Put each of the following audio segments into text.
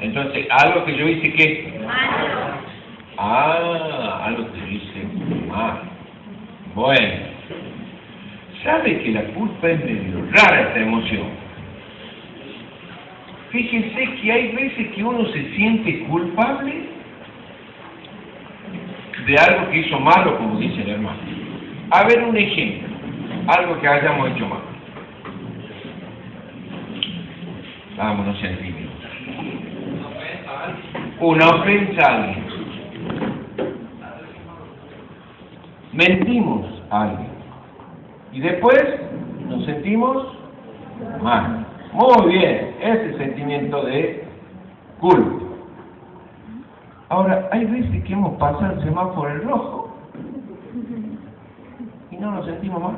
Entonces, algo que yo hice, ¿qué? Algo que yo hice mal. Bueno, ¿sabe que la culpa es medio rara esta emoción? Fíjense que hay veces que uno se siente culpable de algo que hizo malo, como dice el hermano. A ver un ejemplo, algo que hayamos hecho mal. Vámonos en línea. Una ofensa a alguien. Mentimos a alguien. Y después nos sentimos mal. Muy bien, ese sentimiento de culpa. Ahora, hay veces que hemos pasado el semáforo en rojo y no nos sentimos mal.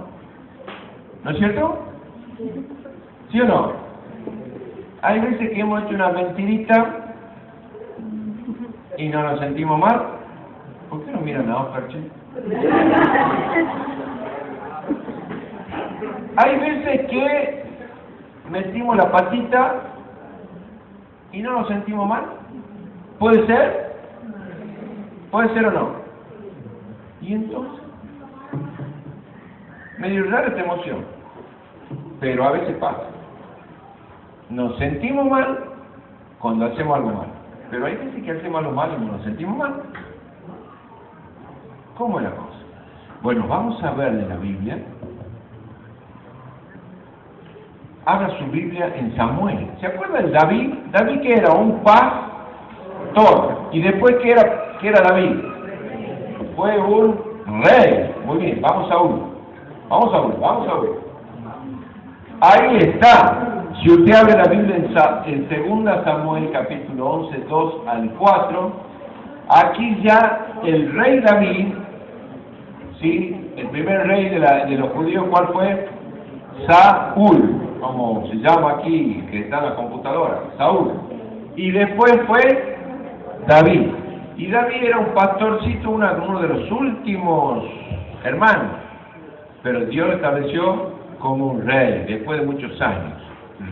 ¿No es cierto? ¿Sí o no? Hay veces que hemos hecho una mentirita y no nos sentimos mal. ¿Por qué no miran a Oscar, che? Hay veces que metimos la patita y no nos sentimos mal. ¿Puede ser? ¿Puede ser o no? ¿Y entonces? Medio rara esta emoción, pero a veces pasa. Nos sentimos mal cuando hacemos algo mal, pero hay veces que hacemos algo mal y no nos sentimos mal. ¿Cómo es la cosa? Bueno, vamos a ver en la Biblia. Abra su Biblia en Samuel. ¿Se acuerda de David? David que era un pastor. Y después ¿qué era David? Fue un rey. Muy bien, vamos a uno. Vamos a ver. Ahí está. Si usted abre la Biblia en 2 Samuel capítulo 11, 2 al 4, aquí ya el rey David, ¿sí? El primer rey de los judíos, ¿cuál fue? Saúl, como se llama aquí, que está en la computadora, Saúl. Y después fue David. Y David era un pastorcito, uno de los últimos hermanos. Pero Dios lo estableció como un rey, después de muchos años.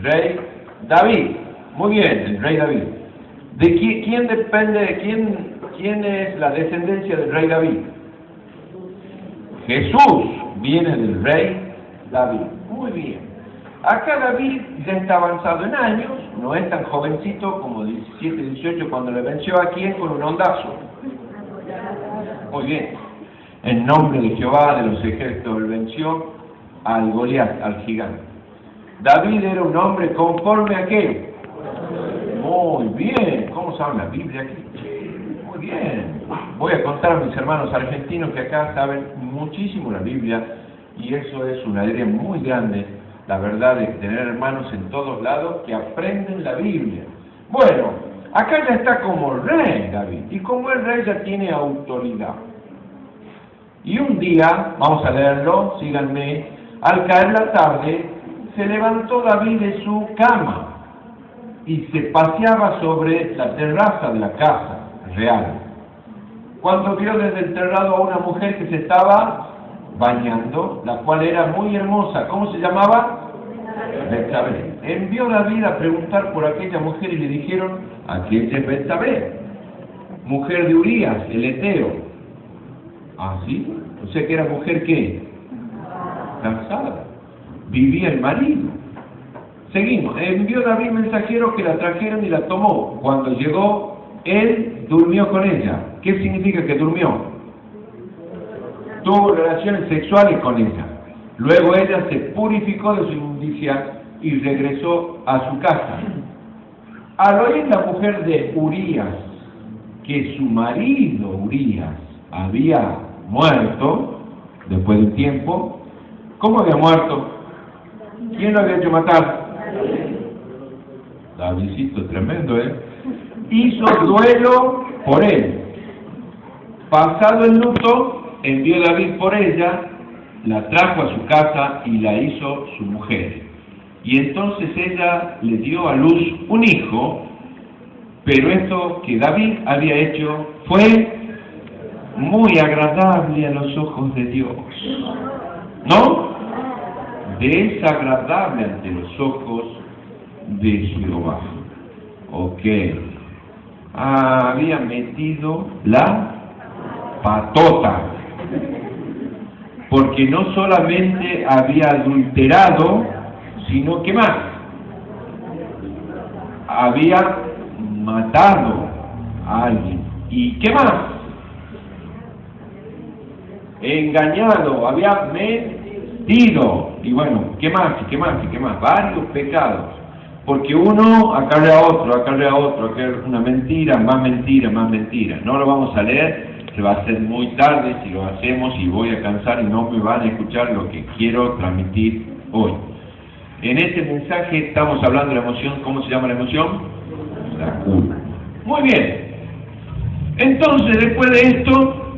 Rey David. Muy bien, el rey David. ¿De quién depende, quién es la descendencia del rey David? Jesús viene del rey David. Muy bien. Acá David ya está avanzado en años, no es tan jovencito como 17, 18 cuando le venció a quién con un hondazo. Muy bien. En nombre de Jehová de los ejércitos él venció al Goliat, al gigante. David era un hombre conforme a qué. Muy bien. ¿Cómo saben la Biblia aquí? Muy bien. Voy a contar a mis hermanos argentinos que acá saben muchísimo la Biblia y eso es una alegría muy grande, la verdad, de tener hermanos en todos lados que aprenden la Biblia. Bueno, acá ya está como rey David y como el rey ya tiene autoridad. Y un día, vamos a leerlo, síganme, al caer la tarde, se levantó David de su cama y se paseaba sobre la terraza de la casa real. Cuando vio desde el terrado a una mujer que se estaba bañando, la cual era muy hermosa, ¿cómo se llamaba? Betsabé. Envió David a preguntar por aquella mujer y le dijeron, aquella es Betsabé, mujer de Urías, el heteo. ¿Ah, sí? O sea que era mujer ¿qué? Casada. Vivía el marido. Seguimos. Envió David mensajero que la trajeron y la tomó. Cuando llegó, él durmió con ella. ¿Qué significa que durmió? Tuvo relaciones sexuales con ella. Luego ella se purificó de su inmundicia y regresó a su casa. Al oír la mujer de Urías que su marido Urías había muerto, después de un tiempo, ¿cómo había muerto? ¿Quién lo había hecho matar? Davidcito, tremendo, ¿eh? Hizo duelo por él. Pasado el luto, envió David por ella, la trajo a su casa y la hizo su mujer. Y entonces ella le dio a luz un hijo, pero esto que David había hecho fue muy agradable a los ojos de Dios. ¿No? Desagradable ante los ojos de Jehová. Ok. había metido la patota, porque no solamente había adulterado, sino que más, había matado a alguien. ¿Y qué más? Engañado, había mentido. Y bueno, ¿qué más? ¿Y qué más? ¿Y qué más? Varios pecados. Porque uno acarrea otro, acarrea una mentira, más mentira, más mentira. No lo vamos a leer, se va a hacer muy tarde si lo hacemos y voy a cansar y no me van a escuchar lo que quiero transmitir hoy. En este mensaje estamos hablando de la emoción. ¿Cómo se llama la emoción? La culpa. Muy bien. Entonces, después de esto,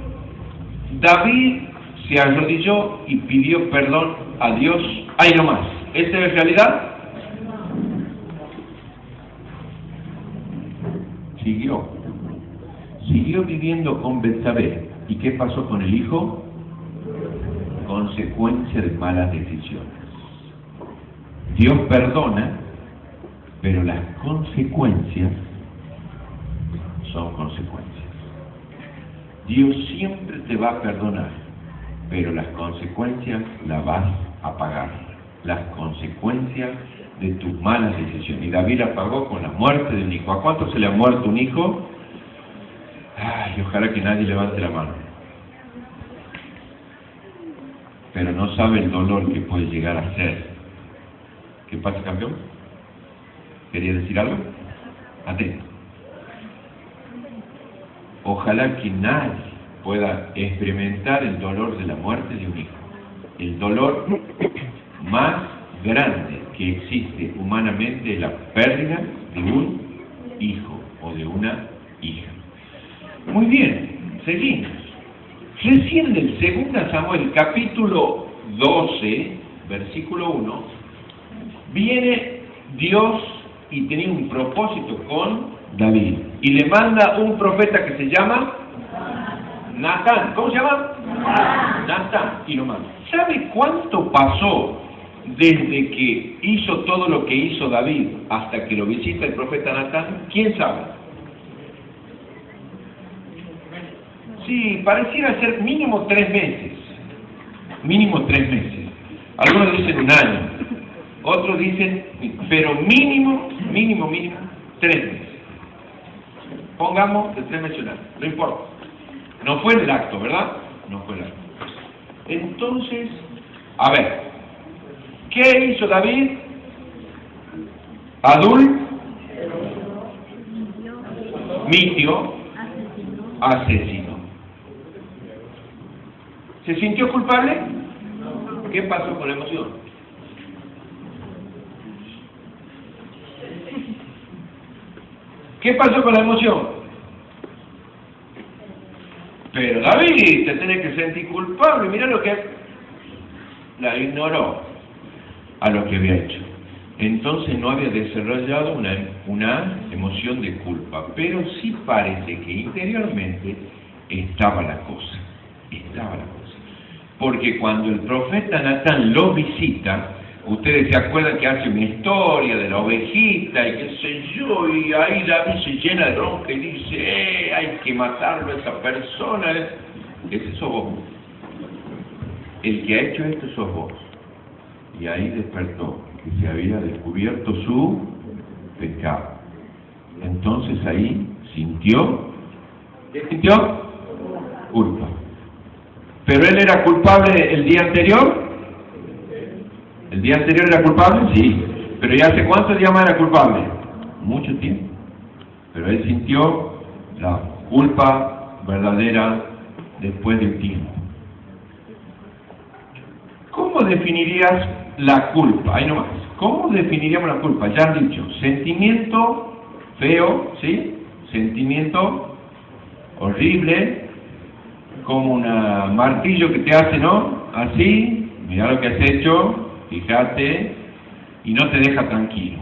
David se arrodilló y pidió perdón a Dios. Ahí nomás. ¿Esa es realidad? Siguió viviendo con Betsabé. ¿Y qué pasó con el hijo? Consecuencia de malas decisiones. Dios perdona, pero las consecuencias son consecuencias. Dios siempre te va a perdonar, pero las consecuencias las vas a pagar. Las consecuencias de tus malas decisiones. Y David la pagó con la muerte de un hijo. ¿A cuánto se le ha muerto un hijo? Ay, ojalá que nadie levante la mano. Pero no sabe el dolor que puede llegar a ser. ¿Qué pasa, campeón? ¿Quería decir algo? Atento. Ojalá que nadie pueda experimentar el dolor de la muerte de un hijo. El dolor más grande que existe humanamente es la pérdida de un hijo o de una hija. Muy bien, seguimos. Recién del 2 Samuel, capítulo 12, versículo 1, viene Dios y tenía un propósito con David. Y le manda un profeta que se llama Natán. ¿Cómo se llama? Natán. Y lo manda. ¿Sabe cuánto pasó desde que hizo todo lo que hizo David hasta que lo visita el profeta Natán? ¿Quién sabe? Sí, pareciera ser mínimo 3 meses. Mínimo 3 meses. Algunos dicen un año. Otros dicen, pero mínimo 3 meses. Pongamos de 3 meses, no importa. No fue el acto, ¿verdad? No fue el acto. Entonces, a ver, ¿qué hizo David? Mitió, asesinó. ¿Se sintió culpable? ¿Qué pasó con la emoción? ¿Qué pasó con la emoción? Pero David, te tenés que sentir culpable. Mira lo que la ignoró a lo que había hecho. Entonces no había desarrollado una emoción de culpa, pero sí parece que interiormente estaba la cosa. Porque cuando el profeta Natán lo visita, ustedes se acuerdan que hace una historia de la ovejita y qué sé yo, y ahí David se llena de bronca y dice, hay que matarlo a esa persona. Ese sos vos. El que ha hecho esto sos vos. Y ahí despertó que se había descubierto su pecado. Entonces ahí sintió, ¿qué sintió? Culpa. ¿Pero él era culpable el día anterior? ¿El día anterior era culpable? Sí. ¿Pero ya hace cuántos días más era culpable? Mucho tiempo. Pero él sintió la culpa verdadera después de un tiempo. ¿Cómo definirías la culpa? Ahí nomás. ¿Cómo definiríamos la culpa? Ya han dicho, sentimiento feo, ¿sí? Sentimiento horrible, como un martillo que te hace, ¿no? Así, mira lo que has hecho, fíjate, y no te deja tranquilo.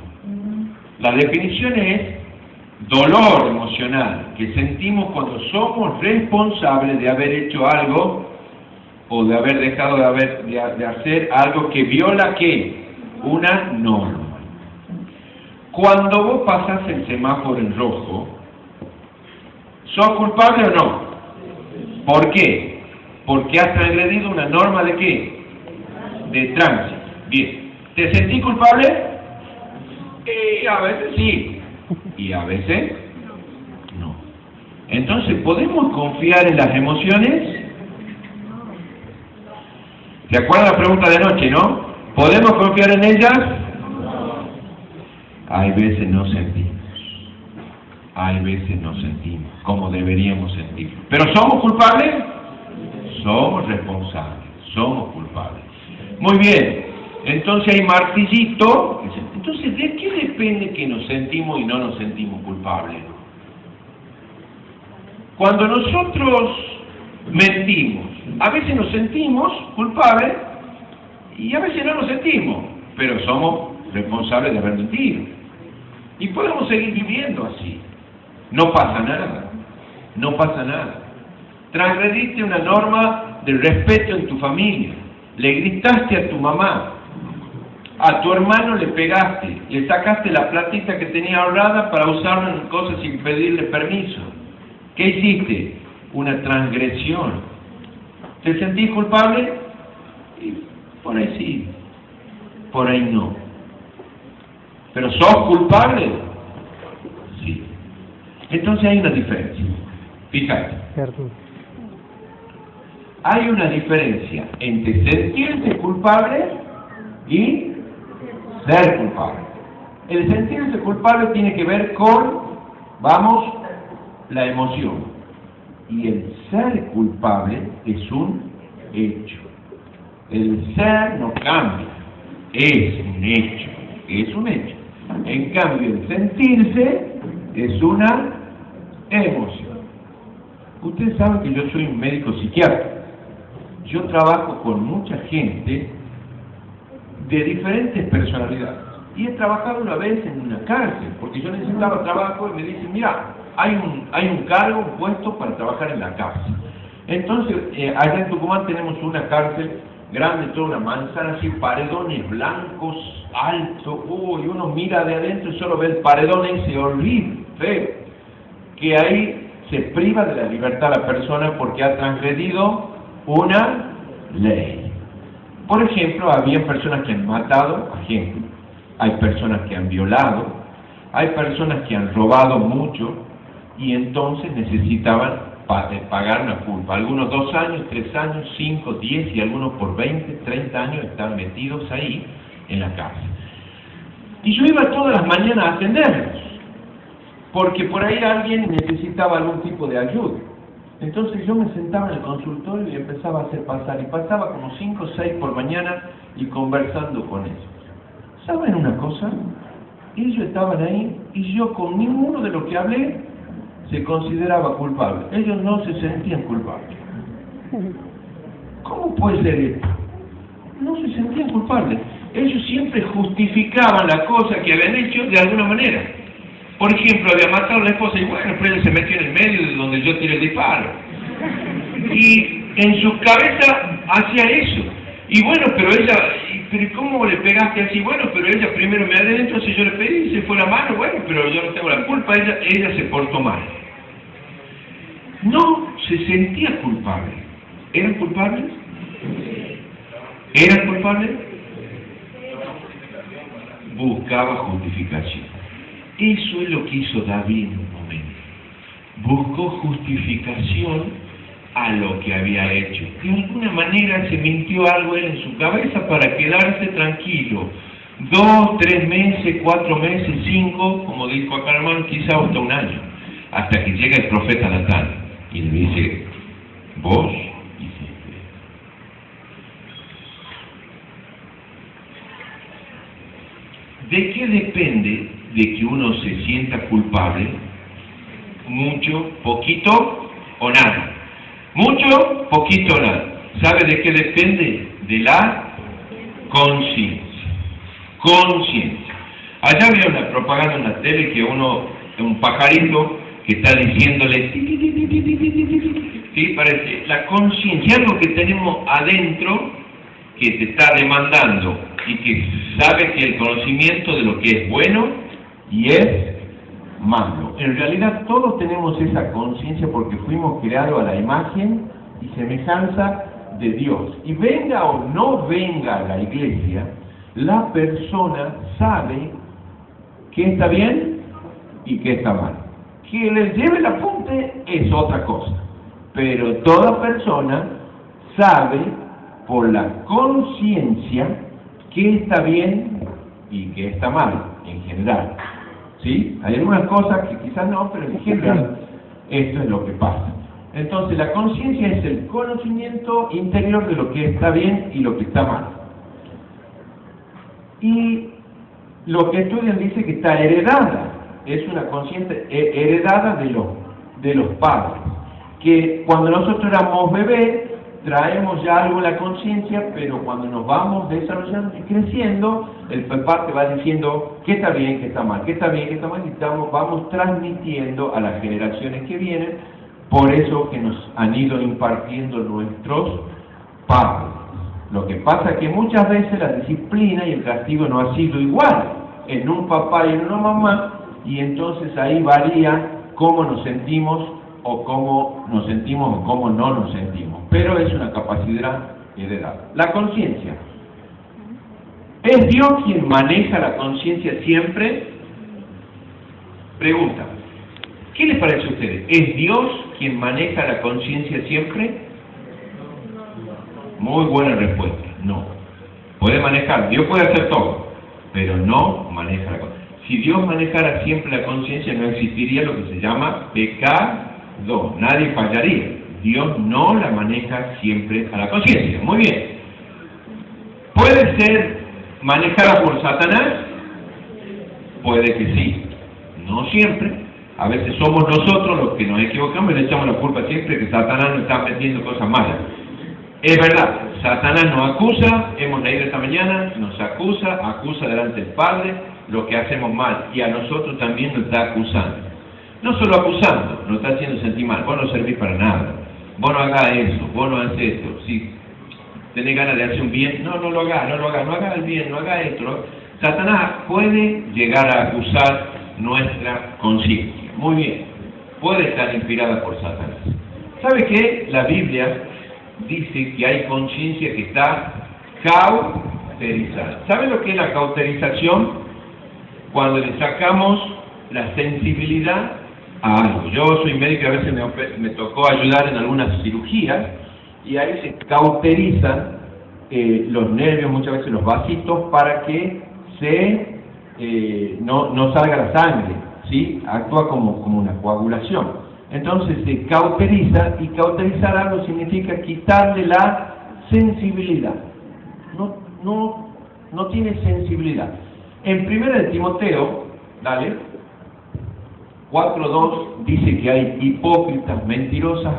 La definición es dolor emocional que sentimos cuando somos responsables de haber hecho algo o de haber dejado de hacer algo que viola ¿qué? Una norma. Cuando vos pasás el semáforo en rojo ¿Sos culpable o no? ¿Por qué? Porque has transgredido una norma de qué? De tránsito. Bien. ¿Te sentís culpable? Y a veces sí. Y a veces no. Entonces, ¿podemos confiar en las emociones? ¿Se acuerdan la pregunta de anoche, no? ¿Podemos confiar en ellas? Hay veces no sentimos. Hay veces no sentimos como deberíamos sentir. ¿Pero somos culpables? Somos responsables. Somos culpables. Muy bien. Entonces hay martillito. Entonces, ¿de qué depende que nos sentimos y no nos sentimos culpables? Cuando nosotros mentimos, a veces nos sentimos culpables y a veces no nos sentimos, pero somos responsables de haber mentido. Y podemos seguir viviendo así. No pasa nada. No pasa nada. Transgrediste una norma de respeto en tu familia. Le gritaste a tu mamá. A tu hermano le pegaste. Le sacaste la platita que tenía ahorrada para usarla en cosas sin pedirle permiso. ¿Qué hiciste? Una transgresión. ¿Te sentís culpable? Y por ahí sí. Por ahí no. ¿Pero sos culpable? Sí. Entonces hay una diferencia. Fíjate. Hay una diferencia entre sentirse culpable y ser culpable. El sentirse culpable tiene que ver con, vamos, la emoción. Y el ser culpable es un hecho. El ser no cambia. Es un hecho. Es un hecho. En cambio, el sentirse es una emoción. Ustedes saben que yo soy un médico psiquiatra. Yo trabajo con mucha gente de diferentes personalidades. Y he trabajado una vez en una cárcel, porque yo necesitaba trabajo y me dicen, mira, hay un cargo, un puesto para trabajar en la cárcel. Entonces, allá en Tucumán tenemos una cárcel grande, toda una manzana así, paredones blancos, altos, y uno mira de adentro y solo ve el paredón ese horrible, feo, que ahí se priva de la libertad a la persona porque ha transgredido una ley. Por ejemplo, había personas que han matado a gente, hay personas que han violado, hay personas que han robado mucho y entonces necesitaban pagar una culpa. Algunos 2 años, 3 años, 5, 10 y algunos por 20, 30 años están metidos ahí en la cárcel. Y yo iba todas las mañanas a atenderlos, porque por ahí alguien necesitaba algún tipo de ayuda. Entonces yo me sentaba en el consultorio y empezaba a hacer pasar, y pasaba como 5 o 6 por mañana y conversando con ellos. ¿Saben una cosa? Ellos estaban ahí y yo con ninguno de los que hablé se consideraba culpable. Ellos no se sentían culpables. ¿Cómo puede ser esto? No se sentían culpables. Ellos siempre justificaban la cosa que habían hecho de alguna manera. Por ejemplo, había matado a la esposa y bueno, pero él se metió en el medio de donde yo tiré el disparo. Y en su cabeza hacía eso. Y bueno, pero ella, ¿pero cómo le pegaste así? Bueno, pero ella primero me adentro, entonces yo le pedí y se fue la mano, bueno, pero yo no tengo la culpa, ella se portó mal. No se sentía culpable. ¿Eran culpables? ¿Eran culpables? Buscaba justificación. Eso es lo que hizo David en un momento. Buscó justificación a lo que había hecho. De alguna manera se mintió algo él en su cabeza para quedarse tranquilo. 2, 3 meses, 4 meses, 5, como dijo acá hermano, quizá hasta 1 año, hasta que llega el profeta Natán y le dice, vos hiciste. ¿De qué depende de que uno se sienta culpable? Mucho, poquito o nada. Mucho, poquito o nada. ¿Sabe de qué depende? De la conciencia. Conciencia. Allá había una propaganda en la tele que un pajarito que está diciéndole, sí, parece, la conciencia, algo que tenemos adentro que te está demandando y que sabe que el conocimiento de lo que es bueno y es malo. En realidad todos tenemos esa conciencia porque fuimos creados a la imagen y semejanza de Dios. Y venga o no venga a la iglesia, la persona sabe qué está bien y qué está mal. Que le lleve el apunte es otra cosa. Pero toda persona sabe por la conciencia qué está bien y qué está mal, en general. ¿Sí? Hay algunas cosas que quizás no, pero en general esto es lo que pasa. Entonces la conciencia es el conocimiento interior de lo que está bien y lo que está mal. Y lo que estudian dice que está heredada, es una conciencia heredada de los padres. Que cuando nosotros éramos bebés, traemos ya algo en la conciencia, pero cuando nos vamos desarrollando y creciendo, el papá te va diciendo qué está bien, qué está mal, qué está bien, qué está mal, y vamos transmitiendo a las generaciones que vienen, por eso que nos han ido impartiendo nuestros padres. Lo que pasa es que muchas veces la disciplina y el castigo no ha sido igual en un papá y en una mamá, y entonces ahí varía cómo nos sentimos o cómo nos sentimos o cómo no nos sentimos. Pero es una capacidad heredada. La conciencia. ¿Es Dios quien maneja la conciencia siempre? Pregunta. ¿Qué les parece a ustedes? ¿Es Dios quien maneja la conciencia siempre? Muy buena respuesta. No. Puede manejar. Dios puede hacer todo, pero no maneja la conciencia. Si Dios manejara siempre la conciencia, no existiría lo que se llama pecado. Nadie fallaría. Dios no la maneja siempre a la conciencia. Muy bien. ¿Puede ser manejada por Satanás? Puede que sí. No siempre. A veces somos nosotros los que nos equivocamos y le echamos la culpa siempre que Satanás nos está metiendo cosas malas. Es verdad, Satanás nos acusa, hemos leído esta mañana, nos acusa delante del Padre lo que hacemos mal, y a nosotros también nos está acusando. No solo acusando, nos está haciendo sentir mal. Vos no servís para nada, vos no hagás eso, vos no haces esto. Si tenés ganas de hacer un bien, no lo hagas el bien, no hagas esto. Satanás puede llegar a acusar nuestra conciencia. Muy bien, puede estar inspirada por Satanás. ¿Sabe qué? La Biblia dice que hay conciencia que está cauterizada. ¿Sabe lo que es la cauterización? Cuando le sacamos la sensibilidad a algo. Yo soy médico y a veces me tocó ayudar en algunas cirugías, y ahí se cauterizan los nervios, muchas veces los vasitos, para que no salga la sangre, ¿sí? Actúa como una coagulación. Entonces se cauteriza, y cauterizar algo significa quitarle la sensibilidad. No tiene sensibilidad. En 1 de Timoteo, 4:2 dice que hay hipócritas mentirosos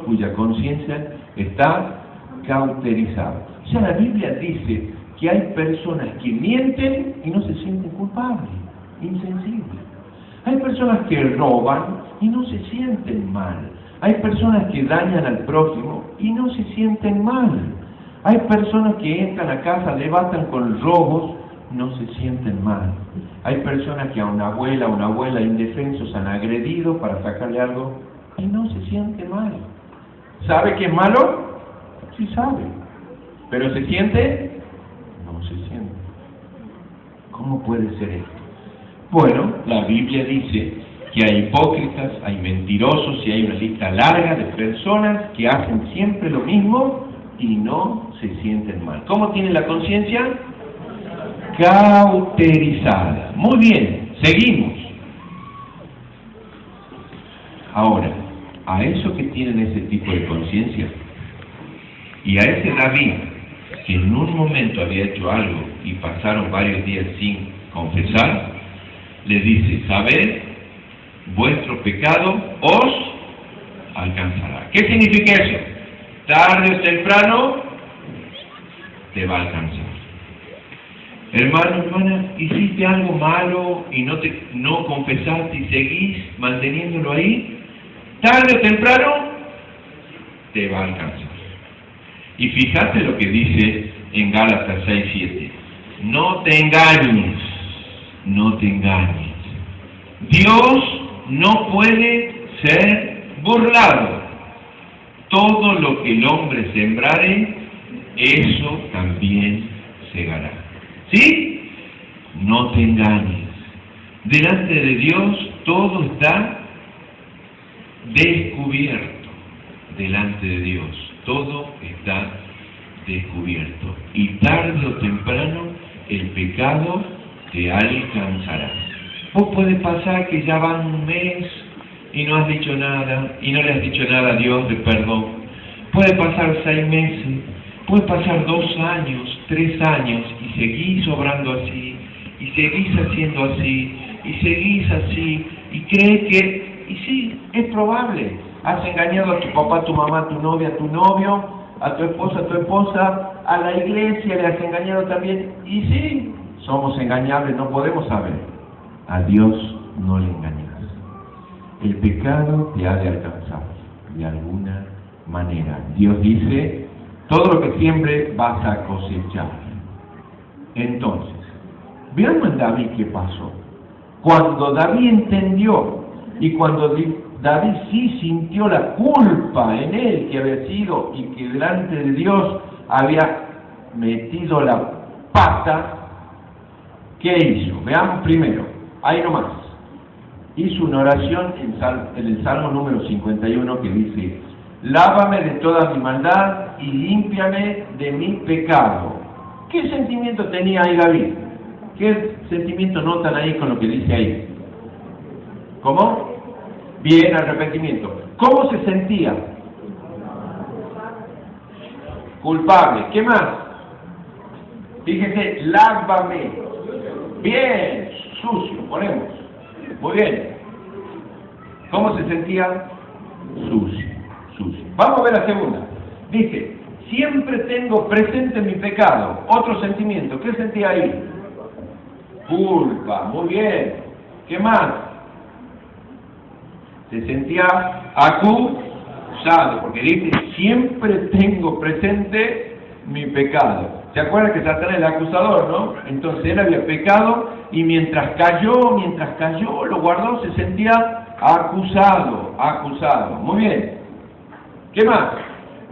cuya conciencia está cauterizada. O sea, la Biblia dice que hay personas que mienten y no se sienten culpables, insensibles. Hay personas que roban y no se sienten mal. Hay personas que dañan al prójimo y no se sienten mal. Hay personas que entran a casa, levantan con robos, no se sienten mal. Hay personas que a una abuela indefensos han agredido para sacarle algo y no se sienten mal. ¿Sabe que es malo? Sí sabe. ¿Pero se siente? No se siente. ¿Cómo puede ser esto? Bueno, la Biblia dice que hay hipócritas, hay mentirosos, y hay una lista larga de personas que hacen siempre lo mismo y no se sienten mal. ¿Cómo tienen la conciencia? Cauterizada. Muy bien, seguimos. Ahora, a esos que tienen ese tipo de conciencia, y a ese David, que en un momento había hecho algo y pasaron varios días sin confesar, le dice: sabed, vuestro pecado os alcanzará. ¿Qué significa eso? Tarde o temprano te va a alcanzar. Hermano, hermana, hiciste algo malo y no confesaste y seguís manteniéndolo ahí, tarde o temprano te va a alcanzar. Y fíjate lo que dice en Gálatas 6:7. No te engañes, no te engañes. Dios no puede ser burlado. Todo lo que el hombre sembrare, eso también segará. ¿Sí? No te engañes. Delante de Dios todo está descubierto. Delante de Dios todo está descubierto. Y tarde o temprano el pecado te alcanzará. Vos puede pasar que ya van un mes y no has dicho nada, y no le has dicho nada a Dios de perdón. Puede pasar 6 meses, puede pasar 2 años, 3 años, y seguís obrando así, y seguís haciendo así, y seguís así, y crees que, y sí, es probable. Has engañado a tu papá, a tu mamá, a tu novia, a tu novio, a tu esposa, a la iglesia le has engañado también, y sí, somos engañables, no podemos saber. A Dios no le engañas. El pecado te ha de alcanzar, de alguna manera. Dios dice, todo lo que siembre vas a cosechar. Entonces, veamos en David qué pasó. Cuando David entendió, y cuando David sí sintió la culpa en él que había sido, y que delante de Dios había metido la pata, ¿qué hizo? Veamos primero, ahí nomás. Hizo una oración en el Salmo número 51 que dice, lávame de toda mi maldad y límpiame de mi pecado. ¿Qué sentimiento tenía ahí David? ¿Qué sentimiento notan ahí con lo que dice ahí? ¿Cómo? Bien, arrepentimiento. ¿Cómo se sentía? Culpable. ¿Qué más? Fíjese, lávame. Bien, sucio, ponemos. Muy bien. ¿Cómo se sentía? Sucio, sucio. Vamos a ver la segunda. Dice, siempre tengo presente mi pecado. Otro sentimiento. ¿Qué sentía ahí? Culpa. Muy bien. ¿Qué más? Se sentía acusado, porque dice, siempre tengo presente mi pecado. ¿Se acuerdan que Satanás es el acusador, no? Entonces él había pecado y mientras cayó, lo guardó, se sentía acusado. Muy bien. ¿Qué más?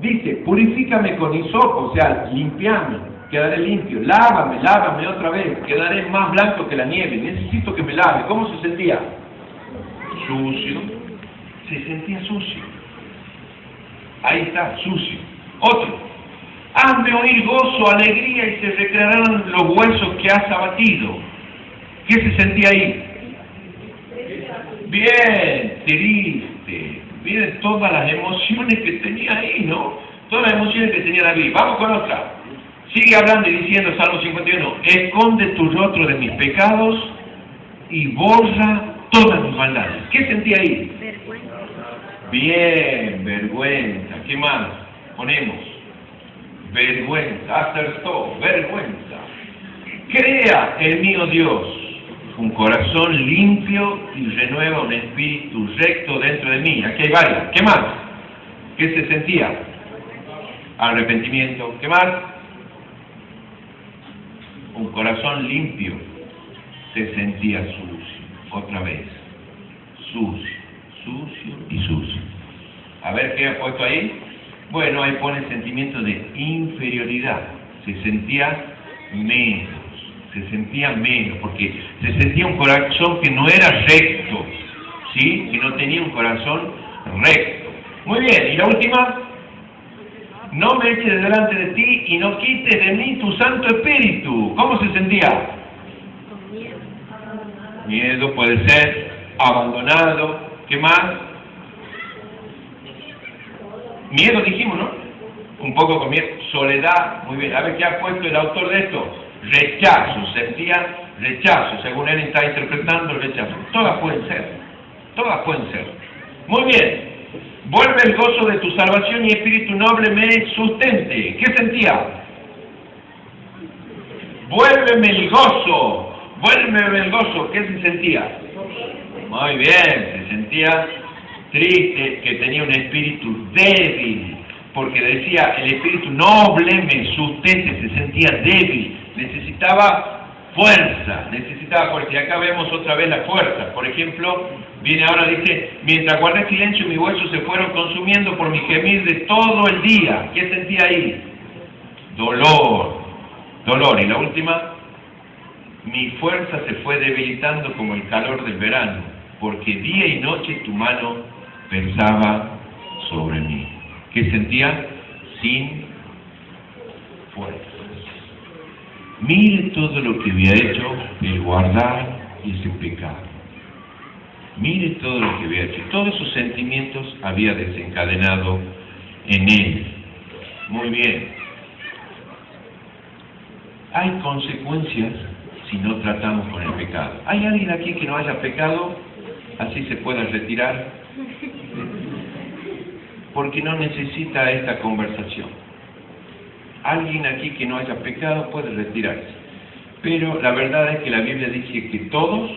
Dice, purifícame con hisopo, o sea, limpiame, quedaré limpio. Lávame otra vez, quedaré más blanco que la nieve. Necesito que me lave. ¿Cómo se sentía? Sucio. Se sentía sucio. Ahí está, sucio. Otro. Hazme oír gozo, alegría y se recrearán los huesos que has abatido. ¿Qué se sentía ahí? Bien, triste. Miren todas las emociones que tenía ahí, ¿no? Todas las emociones que tenía David. Vamos con otra. Sigue hablando y diciendo, Salmo 51, esconde tu rostro de mis pecados y borra todas mis maldades. ¿Qué sentía ahí? Vergüenza. Bien, vergüenza. ¿Qué más? Ponemos. Vergüenza, acertó, vergüenza. Crea en mí, oh Dios, un corazón limpio y renueva un espíritu recto dentro de mí. Aquí hay varias. ¿Qué más? ¿Qué se sentía? Arrepentimiento. ¿Qué más? Un corazón limpio. Se sentía sucio. Otra vez. Sucio y sucio. A ver qué ha puesto ahí. Bueno, ahí pone sentimiento de inferioridad. Se sentía menos, porque se sentía un corazón que no era recto, ¿sí? Que no tenía un corazón recto. Muy bien, y la última, no me eches delante de ti y no quites de mí tu Santo Espíritu. ¿Cómo se sentía? Miedo puede ser, abandonado. ¿Qué más? Miedo dijimos, ¿no? Un poco con miedo. Soledad, muy bien. A ver qué ha puesto el autor de esto. Rechazo, sentía rechazo. Según él está interpretando el rechazo. Todas pueden ser. Muy bien. Vuelve el gozo de tu salvación y espíritu noble me sustente. ¿Qué sentía? Vuélveme el gozo. ¿Qué se sentía? Muy bien, se sentía triste, que tenía un espíritu débil, porque decía, el espíritu noble me sustente, se sentía débil, necesitaba fuerza, necesitaba fuerza. Y acá vemos otra vez la fuerza. Por ejemplo, viene ahora, dice, mientras guardé silencio, mis huesos se fueron consumiendo por mi gemir de todo el día. ¿Qué sentía ahí? Dolor. Dolor. Y la última, mi fuerza se fue debilitando como el calor del verano, porque día y noche tu mano pesaba sobre mí. ¿Qué sentía? Sin fuerza. Mire todo lo que había hecho el guardar ese pecado. Mire todo lo que había hecho. Todos esos sentimientos había desencadenado en él. Muy bien. Hay consecuencias si no tratamos con el pecado. ¿Hay alguien aquí que no haya pecado? Así se pueda retirar. Porque no necesita esta conversación. Alguien aquí que no haya pecado puede retirarse. Pero la verdad es que la Biblia dice que todos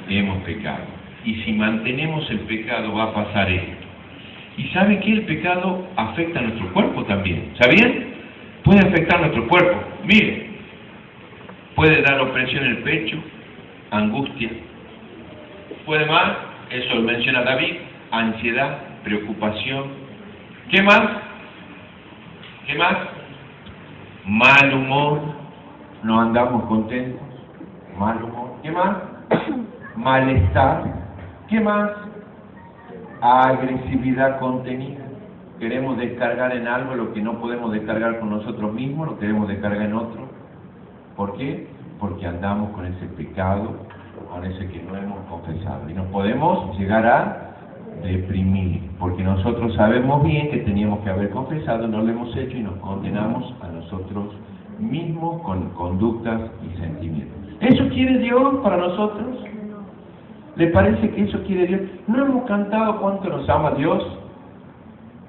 hemos pecado. Y si mantenemos el pecado va a pasar esto. ¿Y sabe que el pecado afecta a nuestro cuerpo también? ¿Sabían? Puede afectar a nuestro cuerpo. Mire, puede dar opresión en el pecho, angustia. Puede más, eso lo menciona David, ansiedad, preocupación. ¿Qué más? ¿Qué más? Mal humor, no andamos contentos, mal humor. ¿Qué más? Malestar. ¿Qué más? Agresividad contenida. Queremos descargar en algo lo que no podemos descargar con nosotros mismos, lo queremos descargar en otro. ¿Por qué? Porque andamos con ese pecado, con ese que no hemos confesado. Y nos podemos llegar a deprimir, porque nosotros sabemos bien que teníamos que haber confesado, no lo hemos hecho y nos condenamos a nosotros mismos con conductas y sentimientos. ¿Eso quiere Dios para nosotros? ¿Le parece que eso quiere Dios? ¿No hemos cantado cuánto nos ama Dios?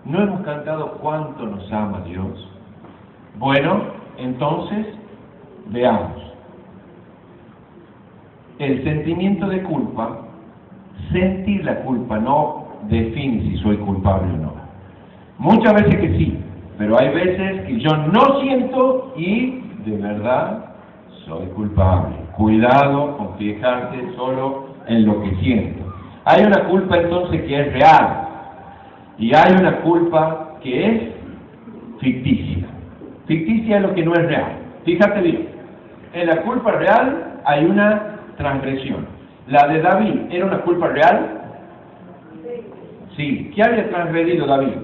¿No hemos cantado cuánto nos ama Dios? Bueno, entonces, veamos. El sentimiento de culpa, sentir la culpa no define si soy culpable o no. Muchas veces que sí, pero hay veces que yo no siento y de verdad soy culpable. Cuidado con fijarte solo en lo que siento. Hay una culpa entonces que es real y hay una culpa que es ficticia. Ficticia es lo que no es real. Fíjate bien, en la culpa real hay una transgresión. ¿La de David era una culpa real? Sí. ¿Qué había transgredido David?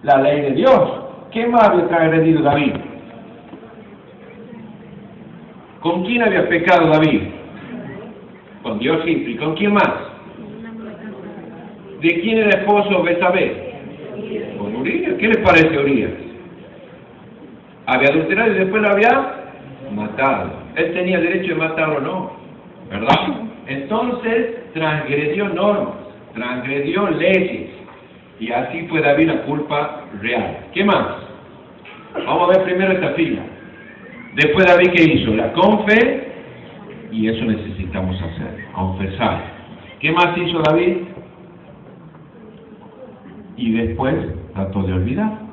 La ley de Dios. ¿Qué más había transgredido David? ¿Con quién había pecado David? Con Dios siempre. ¿Y con quién más? ¿De quién era esposo Betsabé? Con Urías. ¿Qué le parece a Urías? Había adulterado y después lo había matado. Él tenía derecho de matarlo o no, ¿verdad? Entonces transgredió normas, transgredió leyes, y así fue David la culpa real. ¿Qué más? Vamos a ver primero esta fila. Después David, ¿qué hizo? La confe, y eso necesitamos hacer, confesar. ¿Qué más hizo David? Y después trató de olvidar.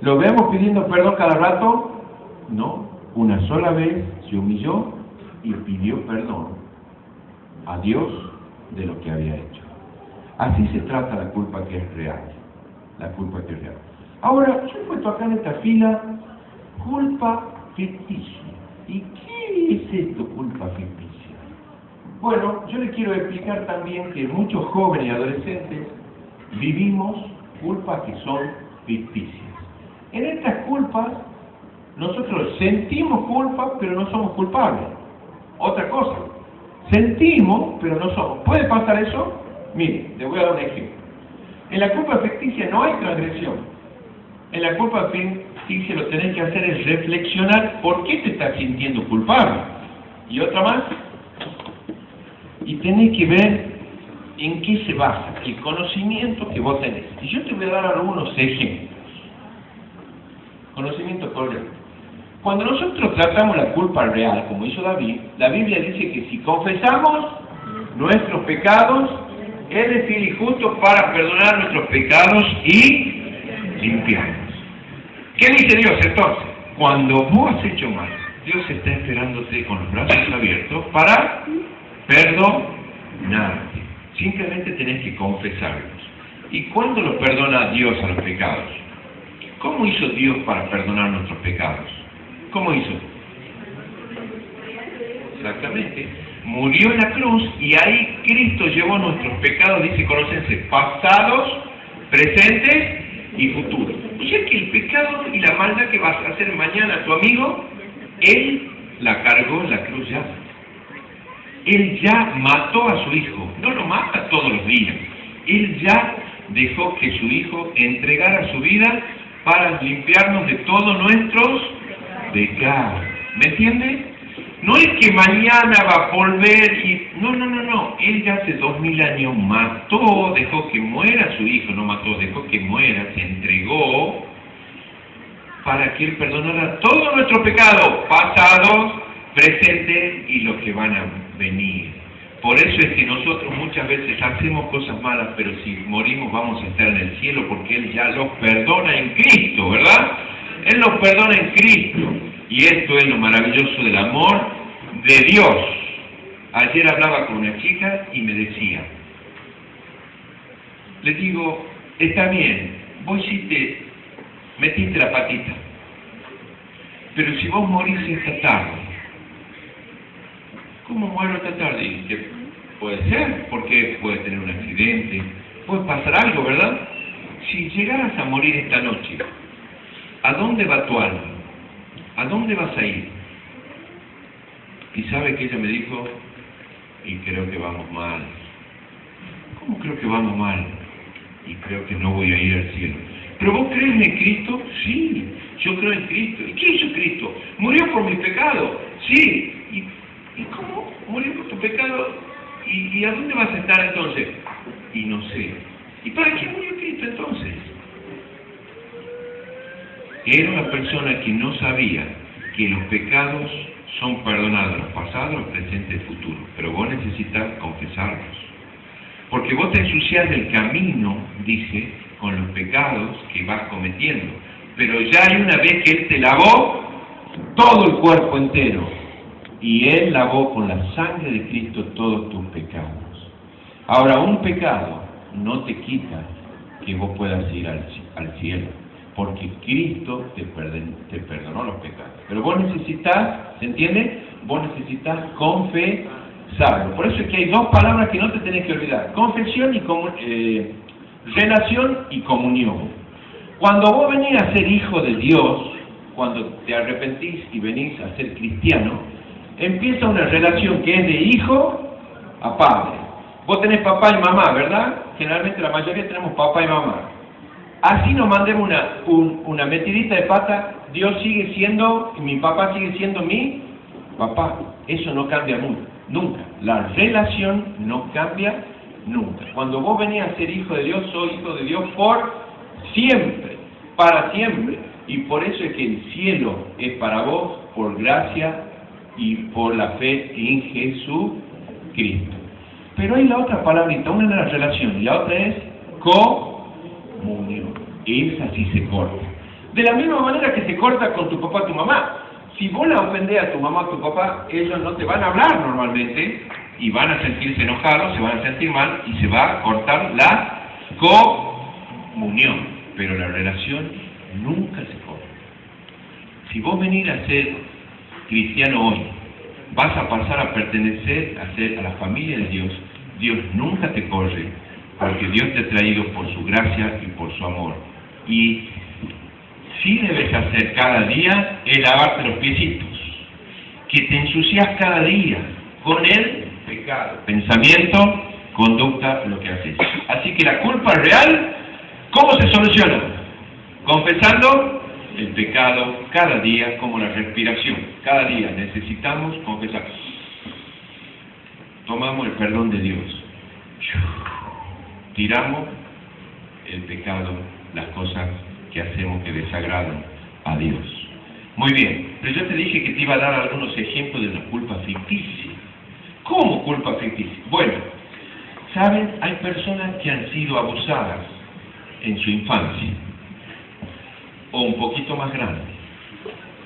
¿Lo vemos pidiendo perdón cada rato? No. Una sola vez se humilló y pidió perdón a Dios de lo que había hecho. Así se trata la culpa que es real. La culpa que es real. Ahora, yo he puesto acá en esta fila culpa ficticia. ¿Y qué es esto, culpa ficticia? Bueno, yo les quiero explicar también que muchos jóvenes y adolescentes vivimos culpas que son ficticias. En estas culpas, nosotros sentimos culpa, pero no somos culpables. Otra cosa, sentimos, pero no somos. ¿Puede pasar eso? Mire, les voy a dar un ejemplo. En la culpa ficticia no hay transgresión. En la culpa ficticia lo que tenés que hacer es reflexionar por qué te estás sintiendo culpable. Y otra más, y tenés que ver en qué se basa el conocimiento que vos tenés. Y yo te voy a dar algunos ejemplos. Conocimiento correcto. Cuando nosotros tratamos la culpa real, como hizo David, la Biblia dice que si confesamos nuestros pecados, Él es fiel y justo para perdonar nuestros pecados y limpiarnos. ¿Qué dice Dios entonces? Cuando vos has hecho mal, Dios está esperándote con los brazos abiertos para perdonarte. Simplemente tenés que confesarlos. ¿Y cuándo los perdona Dios a los pecados? ¿Cómo hizo Dios para perdonar nuestros pecados? ¿Cómo hizo? Exactamente. Murió en la cruz y ahí Cristo llevó nuestros pecados, dice Colosenses, pasados, presentes y futuros. O sea que el pecado y la maldad que vas a hacer mañana a tu amigo, Él la cargó en la cruz ya. Él ya mató a su hijo. No lo mata todos los días. Él ya dejó que su hijo entregara su vida para limpiarnos de todos nuestros pecados. ¿Me entiende? No es que mañana va a volver y... No. Él ya hace 2000 años mató, dejó que muera su hijo, no mató, dejó que muera, se entregó para que Él perdonara todos nuestros pecados, pasados, presentes y los que van a venir. Por eso es que nosotros muchas veces hacemos cosas malas, pero si morimos vamos a estar en el cielo porque Él ya los perdona en Cristo, ¿verdad? Él los perdona en Cristo. Y esto es lo maravilloso del amor de Dios. Ayer hablaba con una chica y me decía, le digo, está bien, vos metiste la patita, pero si vos morís esta tarde, ¿cómo muero esta tarde? Y que puede ser, porque puede tener un accidente, puede pasar algo, ¿verdad? Si llegaras a morir esta noche, ¿a dónde va tu alma? ¿A dónde vas a ir? Y sabe que ella me dijo, y creo que vamos mal. ¿Cómo creo que vamos mal? Y creo que no voy a ir al cielo. ¿Pero vos crees en Cristo? Sí, yo creo en Cristo. ¿Y qué hizo Cristo? Murió por mis pecados. Sí. ¿Y cómo murió por tu pecado? ¿Y a dónde vas a estar entonces? Y no sé. ¿Y para qué murió Cristo entonces? Era una persona que no sabía que los pecados son perdonados, los pasados, los presentes y futuros. Pero vos necesitas confesarlos. Porque vos te ensucias del camino, dice, con los pecados que vas cometiendo. Pero ya hay una vez que Él te lavó todo el cuerpo entero. Y Él lavó con la sangre de Cristo todos tus pecados. Ahora, un pecado no te quita que vos puedas ir al cielo. Porque Cristo te perdonó los pecados. Pero vos necesitas, ¿se entiende? Vos necesitas confesarlo. Por eso es que hay dos palabras que no te tenés que olvidar. Confesión y relación y comunión. Cuando vos venís a ser hijo de Dios, cuando te arrepentís y venís a ser cristiano, empieza una relación que es de hijo a padre. Vos tenés papá y mamá, ¿verdad? Generalmente la mayoría tenemos papá y mamá. Así nos mandemos una metidita de pata, Dios sigue siendo, mi papá sigue siendo mi papá. Eso no cambia nunca. La relación no cambia nunca. Cuando vos venís a ser hijo de Dios, sos hijo de Dios por siempre, para siempre. Y por eso es que el cielo es para vos por gracia y por la fe en Jesucristo. Pero hay la otra palabrita, una es la relación y la otra es comunión. Esa sí se corta. De la misma manera que se corta con tu papá y tu mamá. Si vos la ofendés a tu mamá o tu papá, ellos no te van a hablar normalmente y van a sentirse enojados, se van a sentir mal y se va a cortar la comunión. Pero la relación nunca se corta. Si vos venís a ser cristiano hoy, vas a pasar a pertenecer a la familia de Dios. Dios nunca te corre, porque Dios te ha traído por su gracia y por su amor. Y sí debes hacer cada día es lavarte los piecitos, que te ensucias cada día con el pecado, pensamiento, conducta, lo que haces. Así que la culpa real, ¿cómo se soluciona? Confesando el pecado cada día, como la respiración. Cada día necesitamos confesar. Tomamos el perdón de Dios. Tiramos el pecado, las cosas que hacemos que desagradan a Dios. Muy bien, pero yo te dije que te iba a dar algunos ejemplos de la culpa ficticia. ¿Cómo culpa ficticia? Bueno, ¿saben? Hay personas que han sido abusadas en su infancia, o un poquito más grande,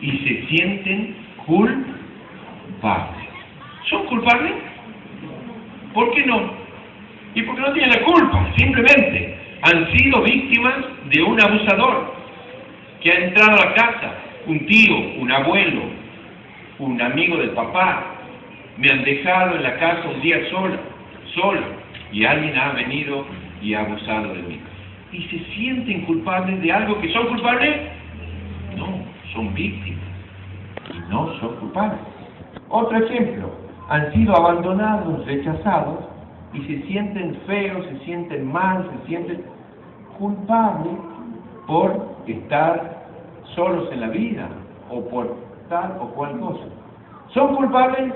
y se sienten culpables. ¿Son culpables? ¿Por qué no? Y porque no tienen la culpa, simplemente han sido víctimas de un abusador que ha entrado a la casa, un tío, un abuelo, un amigo del papá, me han dejado en la casa un día solo, y alguien ha venido y ha abusado de mí. ¿Y se sienten culpables de algo que son culpables? No, son víctimas y no son culpables. Otro ejemplo, han sido abandonados, rechazados, y se sienten feos, se sienten mal, se sienten culpables por estar solos en la vida, o por tal o cual cosa. ¿Son culpables?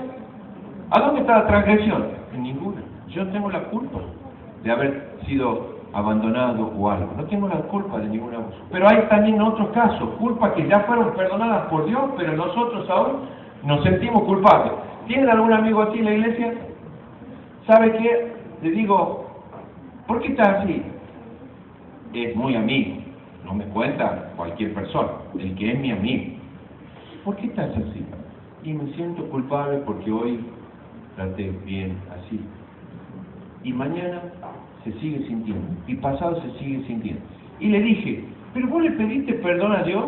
¿A dónde está la transgresión? En ninguna. Yo no tengo la culpa de haber sido abandonado o algo. No tengo la culpa de ningún abuso. Pero hay también otros casos, culpas que ya fueron perdonadas por Dios, pero nosotros aún nos sentimos culpables. ¿Tienen algún amigo aquí en la iglesia? ¿Sabe qué? Le digo, ¿por qué está así? Es muy amigo. No me cuenta cualquier persona, el que es mi amigo. ¿Por qué estás así? Y me siento culpable porque hoy traté bien así. Y mañana se sigue sintiendo. Y pasado se sigue sintiendo. Y le dije, ¿pero vos le pediste perdón a Dios?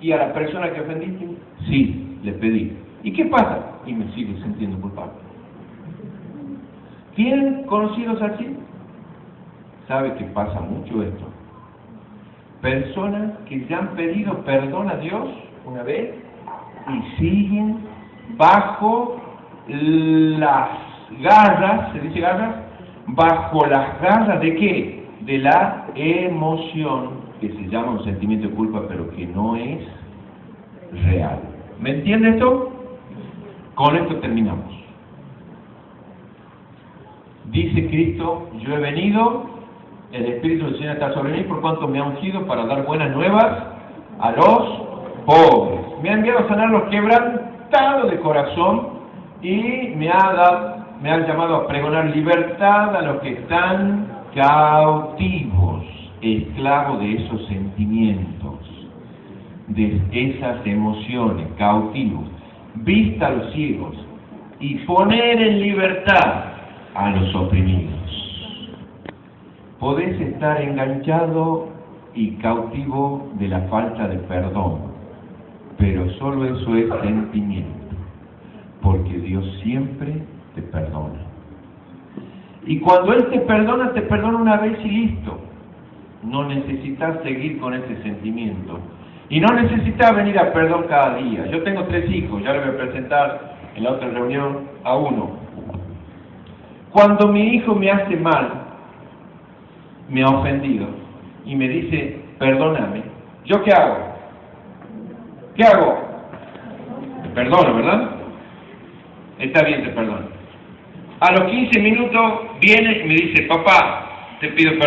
¿Y a la persona que ofendiste? Sí, le pedí. ¿Y qué pasa? Y me sigue sintiendo culpable. ¿Tienen conocidos así? ¿Sabe que pasa mucho esto? Personas que ya han pedido perdón a Dios una vez y siguen bajo las garras, ¿se dice garras? Bajo las garras ¿de qué? De la emoción, que se llama un sentimiento de culpa, pero que no es real. ¿Me entiende esto? Con esto terminamos. Dice Cristo, yo he venido, el Espíritu del Señor está sobre mí, por cuanto me ha ungido para dar buenas nuevas a los pobres. Me ha enviado a sanar los quebrantados de corazón y me ha llamado a pregonar libertad a los que están cautivos, esclavos de esos sentimientos, de esas emociones, cautivos, vista a los ciegos y poner en libertad a los oprimidos. Podés estar enganchado y cautivo de la falta de perdón, pero solo eso es sentimiento, porque Dios siempre te perdona. Y cuando Él te perdona una vez y listo. No necesitas seguir con ese sentimiento. Y no necesitas venir a perdón cada día. Yo tengo 3 hijos, ya les voy a presentar en la otra reunión a uno. Cuando mi hijo me hace mal, me ha ofendido y me dice, perdóname, ¿yo qué hago? ¿Qué hago? Te perdono, ¿verdad? Está bien, te perdono. A los 15 minutos viene y me dice, papá, te pido perdón.